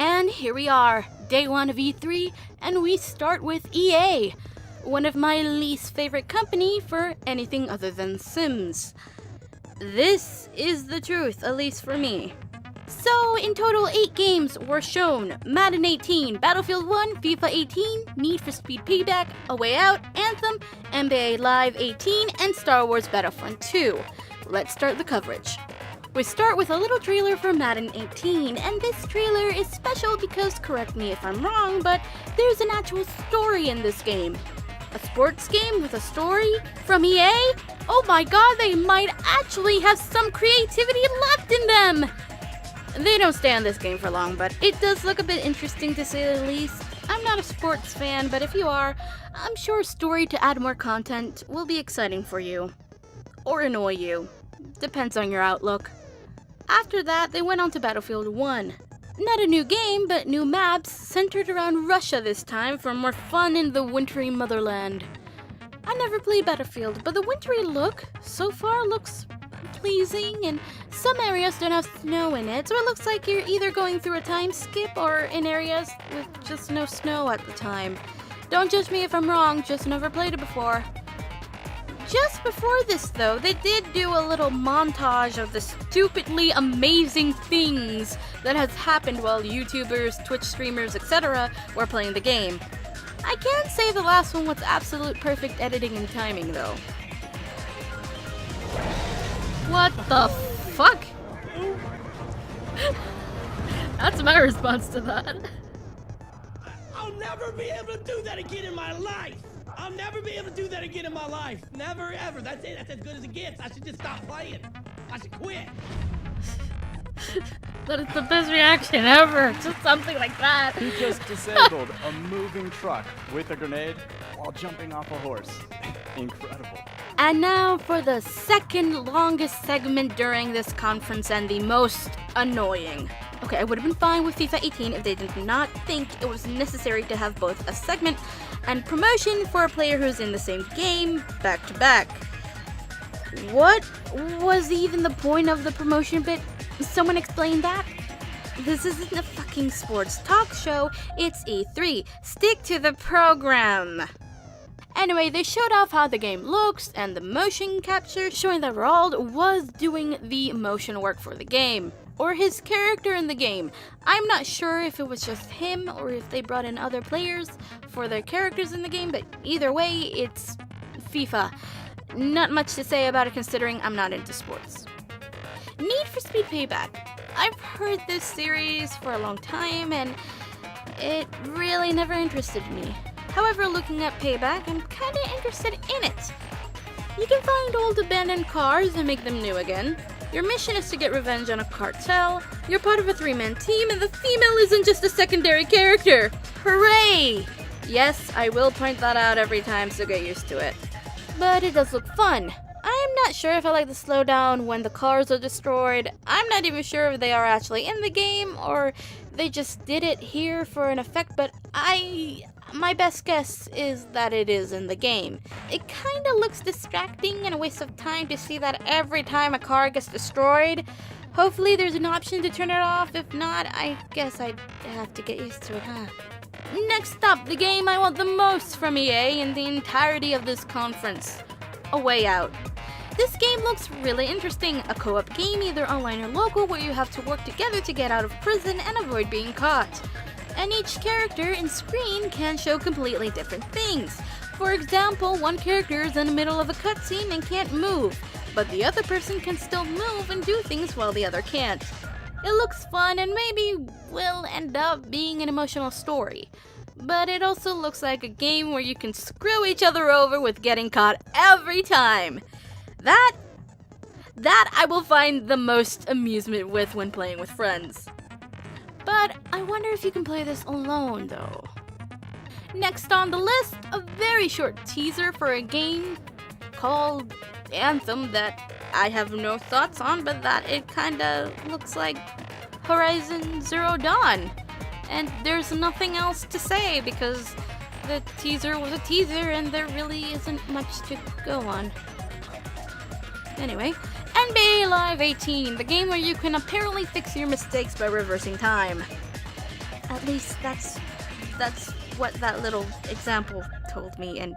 And here we are, day 1 of E3, and we start with EA, one of my least favorite company for anything other than Sims. This is the truth, at least for me. So, in total 8 games were shown: Madden 18, Battlefield 1, FIFA 18, Need for Speed Payback, A Way Out, Anthem, NBA Live 18, and Star Wars Battlefront 2. Let's start the coverage. We start with a little trailer for Madden 18, and this trailer is special because, correct me if I'm wrong, but there's an actual story in this game. A sports game with a story? From EA? Oh my god, they might actually have some creativity left in them! They don't stay on this game for long, but it does look a bit interesting to say the least. I'm not a sports fan, but if you are, I'm sure a story to add more content will be exciting for you. Or annoy you. Depends on your outlook. After that, they went on to Battlefield 1. Not a new game, but new maps centered around Russia this time for more fun in the wintry motherland. I never played Battlefield, but the wintry look so far looks pleasing, and some areas don't have snow in it, so it looks like you're either going through a time skip or in areas with just no snow at the time. Don't judge me if I'm wrong, just never played it before. Just before this though, they did do a little montage of the stupidly amazing things that has happened while YouTubers, Twitch streamers, etc. were playing the game. I can't say the last one was absolute perfect editing and timing though. What the fuck? That's my response to that. I'll never be able to do that again in my life. I'll never be able to do that again in my life. Never, ever. That's it. That's as good as it gets. I should just stop playing. I should quit. That is the best reaction ever. Just something like that. He just disabled a moving truck with a grenade while jumping off a horse. Incredible. And now for the second longest segment during this conference and the most annoying. Okay, I would have been fine with FIFA 18 if they did not think it was necessary to have both a segment and promotion for a player who's in the same game back to back. What was even the point of the promotion bit? Someone explain that? This isn't a fucking sports talk show, it's E3. Stick to the program. Anyway, they showed off how the game looks and the motion capture, showing that Geralt was doing the motion work for the game. Or his character in the game. I'm not sure if it was just him or if they brought in other players for their characters in the game, but either way, it's FIFA. Not much to say about it considering I'm not into sports. Need for Speed Payback. I've heard this series for a long time and it really never interested me. However, looking at Payback, I'm kinda interested in it. You can find old abandoned cars and make them new again. Your mission is to get revenge on a cartel, you're part of a 3-man team, and the female isn't just a secondary character! Hooray! Yes, I will point that out every time, so get used to it. But it does look fun. I'm not sure if I like the slowdown when the cars are destroyed. I'm not even sure if they are actually in the game, or they just did it here for an effect, but my best guess is that it is in the game. It kinda looks distracting and a waste of time to see that every time a car gets destroyed. Hopefully there's an option to turn it off. If not, I guess I'd have to get used to it, huh? Next up, the game I want the most from EA in the entirety of this conference. A Way Out. This game looks really interesting. A co-op game, either online or local, where you have to work together to get out of prison and avoid being caught. And each character in screen can show completely different things. For example, one character is in the middle of a cutscene and can't move, but the other person can still move and do things while the other can't. It looks fun and maybe will end up being an emotional story. But it also looks like a game where you can screw each other over with getting caught every time. That I will find the most amusement with when playing with friends. But I wonder if you can play this alone, though. Next on the list, a very short teaser for a game called Anthem that I have no thoughts on, but that it kinda looks like Horizon Zero Dawn. And there's nothing else to say because the teaser was a teaser and there really isn't much to go on. Anyway, NBA Live 18, the game where you can apparently fix your mistakes by reversing time. At least that's what that little example told me, and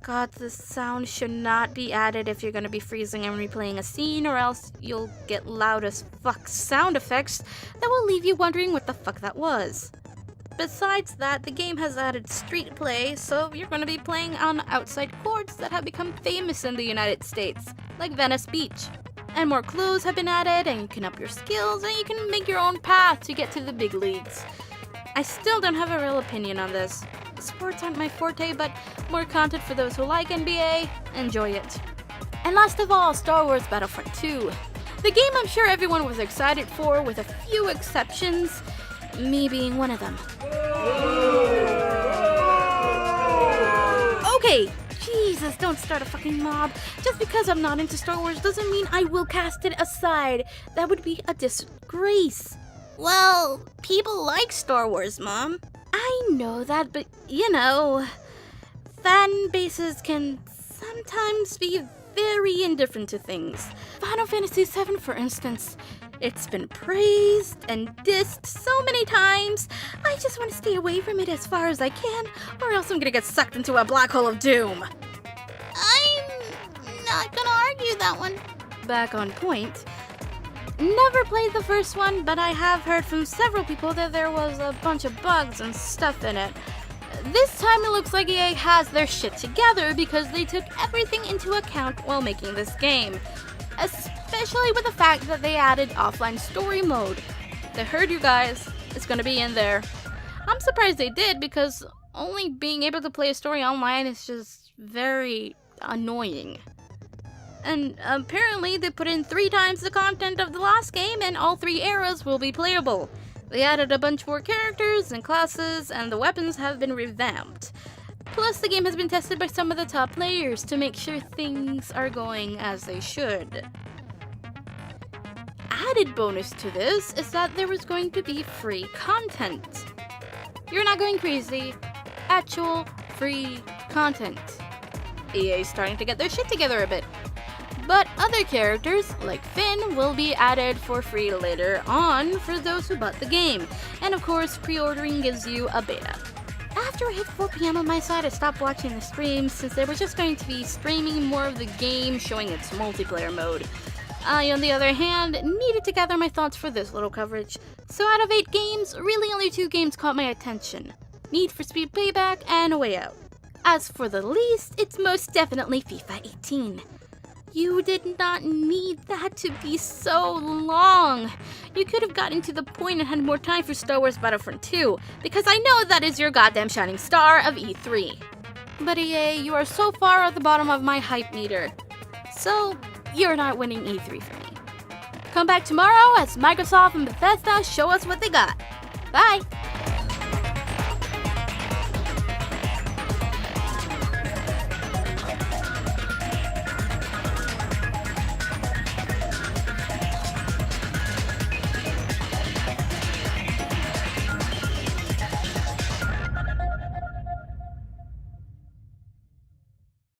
God, the sound should not be added if you're gonna be freezing and replaying a scene, or else you'll get loud as fuck sound effects that will leave you wondering what the fuck that was. Besides that, the game has added street play, so you're gonna be playing on outside courts that have become famous in the United States, like Venice Beach. And more clues have been added, and you can up your skills, and you can make your own path to get to the big leagues. I still don't have a real opinion on this. Sports aren't my forte, but more content for those who like NBA, enjoy it. And last of all, Star Wars Battlefront 2. The game I'm sure everyone was excited for, with a few exceptions, me being one of them. Okay, Jesus, don't start a fucking mob. Just because I'm not into Star Wars doesn't mean I will cast it aside. That would be a disgrace. Well, people like Star Wars, Mom. I know that, but you know, fan bases can sometimes be very indifferent to things. Final Fantasy VII, for instance, it's been praised and dissed so many times. I just want to stay away from it as far as I can, or else I'm gonna get sucked into a black hole of doom. I'm not gonna argue that one. Back on point. Never played the first one, but I have heard from several people that there was a bunch of bugs and stuff in it. This time it looks like EA has their shit together because they took everything into account while making this game. Especially with the fact that they added offline story mode. They heard you guys, it's gonna be in there. I'm surprised they did because only being able to play a story online is just very annoying. And apparently they put in 3 times the content of the last game, and all 3 eras will be playable. They added a bunch more characters and classes, and the weapons have been revamped. Plus, the game has been tested by some of the top players to make sure things are going as they should. Added bonus to this is that there was going to be free content. You're not going crazy. Actual free content. EA's starting to get their shit together a bit. But other characters, like Finn, will be added for free later on for those who bought the game. And of course, pre-ordering gives you a beta. After it hit 4 p.m. on my side, I stopped watching the streams since they were just going to be streaming more of the game, showing its multiplayer mode. I, on the other hand, needed to gather my thoughts for this little coverage. So out of 8 games, really only 2 games caught my attention. Need for Speed Payback and A Way Out. As for the least, it's most definitely FIFA 18. You did not need that to be so long. You could have gotten to the point and had more time for Star Wars Battlefront 2, because I know that is your goddamn shining star of E3. But EA, you are so far at the bottom of my hype meter. So, you're not winning E3 for me. Come back tomorrow as Microsoft and Bethesda show us what they got. Bye!